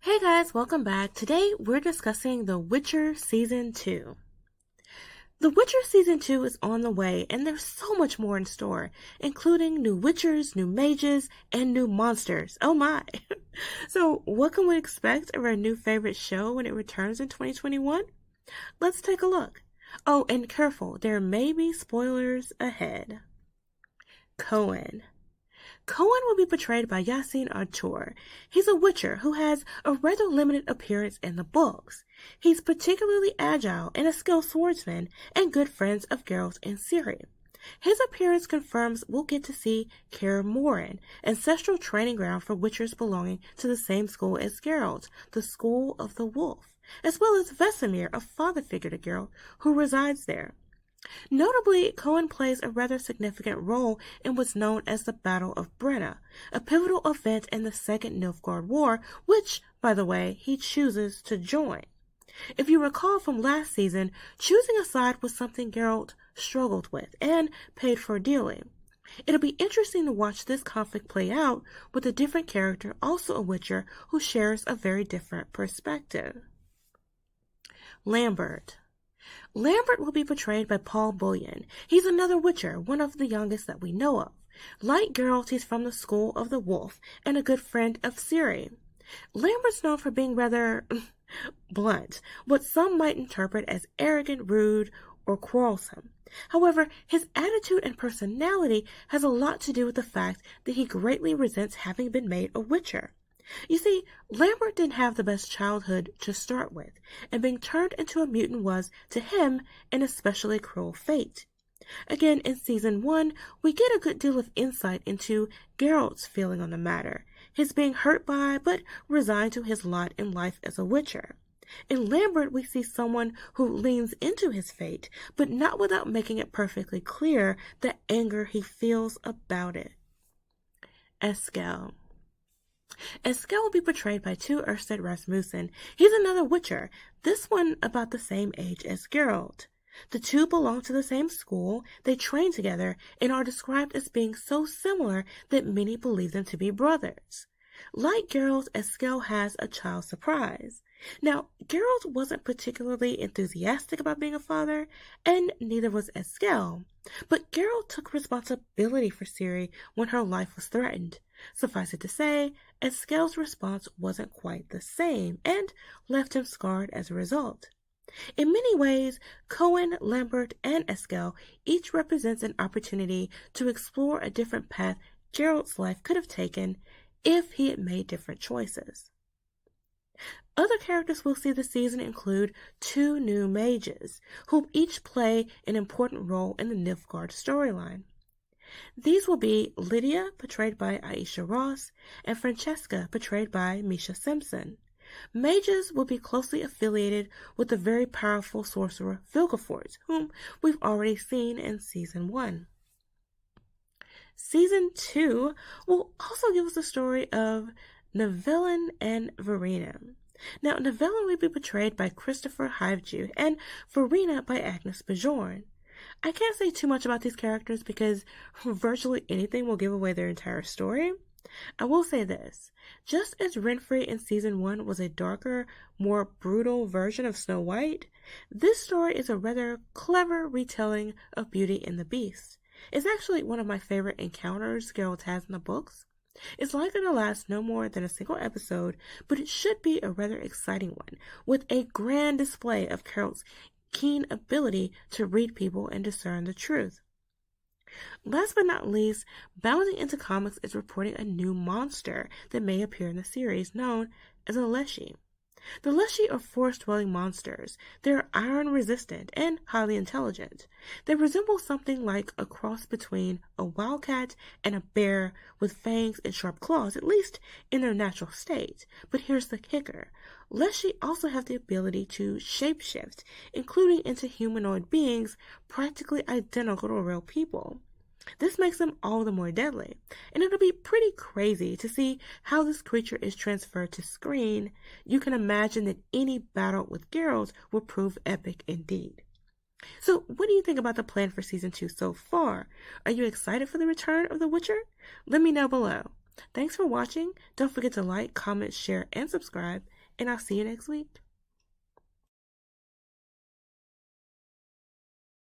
Hey guys, welcome back. Today we're discussing The Witcher Season 2. The Witcher Season 2 is on the way, and there's so much more in store, including new Witchers, new mages, and new monsters. Oh my! So, what can we expect of our new favorite show when it returns in 2021? Let's take a look. Oh, and careful, there may be spoilers ahead. Cohen. Cohen will be portrayed by Yasin Artur. He's a witcher who has a rather limited appearance in the books. He's particularly agile and a skilled swordsman and good friends of Geralt and Ciri. His appearance confirms we'll get to see Kaer Morhen, ancestral training ground for witchers belonging to the same school as Geralt, the School of the Wolf, as well as Vesemir, a father figure to Geralt, who resides there. Notably, Cohen plays a rather significant role in what's known as the Battle of Brenna, a pivotal event in the Second Nilfgaard War, which, by the way, he chooses to join. If you recall from last season, choosing a side was something Geralt struggled with and paid for dearly. It'll be interesting to watch this conflict play out with a different character, also a Witcher, who shares a very different perspective. Lambert. Lambert will be portrayed by Paul Bullion. He's another Witcher, one of the youngest that we know of. Like Geralt, he's from the School of the Wolf and a good friend of Ciri. Lambert's known for being rather blunt, what some might interpret as arrogant, rude, or quarrelsome. However, his attitude and personality has a lot to do with the fact that he greatly resents having been made a Witcher. You see, Lambert didn't have the best childhood to start with, and being turned into a mutant was, to him, an especially cruel fate. Again, in Season 1, we get a good deal of insight into Geralt's feeling on the matter, his being hurt by, but resigned to his lot in life as a Witcher. In Lambert, we see someone who leans into his fate, but not without making it perfectly clear the anger he feels about it. ESCO. Eskel will be portrayed by Tor Ørsted Rasmussen. He's another Witcher, this one about the same age as Geralt. The two belong to the same school, they train together, and are described as being so similar that many believe them to be brothers. Like Geralt, Eskel has a child surprise. Now, Geralt wasn't particularly enthusiastic about being a father, and neither was Eskel. But Geralt took responsibility for Ciri when her life was threatened. Suffice it to say, Eskel's response wasn't quite the same, and left him scarred as a result. In many ways, Cohen, Lambert, and Eskel each represents an opportunity to explore a different path Geralt's life could have taken if he had made different choices. Other characters we'll see this season include two new mages, who each play an important role in the Nilfgaard storyline. These will be Lydia, portrayed by Aisha Ross, and Francesca, portrayed by Misha Simpson. Mages will be closely affiliated with the very powerful sorcerer Vilgefortz, whom we've already seen in Season 1. Season 2 will also give us the story of Nivellen and Verena. Now, Nivellen will be portrayed by Christopher Hivejew, and Verena by Agnes Bjorn. I can't say too much about these characters because virtually anything will give away their entire story. I will say this, just as Renfrey in Season 1 was a darker, more brutal version of Snow White, this story is a rather clever retelling of Beauty and the Beast. It's actually one of my favorite encounters Geralt has in the books. It's likely to last no more than a single episode, but it should be a rather exciting one, with a grand display of Geralt's keen ability to read people and discern the truth. Last but not least, Bounding into Comics is reporting a new monster that may appear in the series, known as a Leshy. The Leshy are forest-dwelling monsters. They're iron-resistant and highly intelligent. They resemble something like a cross between a wildcat and a bear with fangs and sharp claws, at least in their natural state. But here's the kicker. Leshy also have the ability to shapeshift, including into humanoid beings practically identical to real people. This makes them all the more deadly, and it'll be pretty crazy to see how this creature is transferred to screen. You can imagine that any battle with Geralt will prove epic indeed. So, what do you think about the plan for Season 2 so far? Are you excited for the return of The Witcher? Let me know below. Thanks for watching. Don't forget to like, comment, share, and subscribe, and I'll see you next week.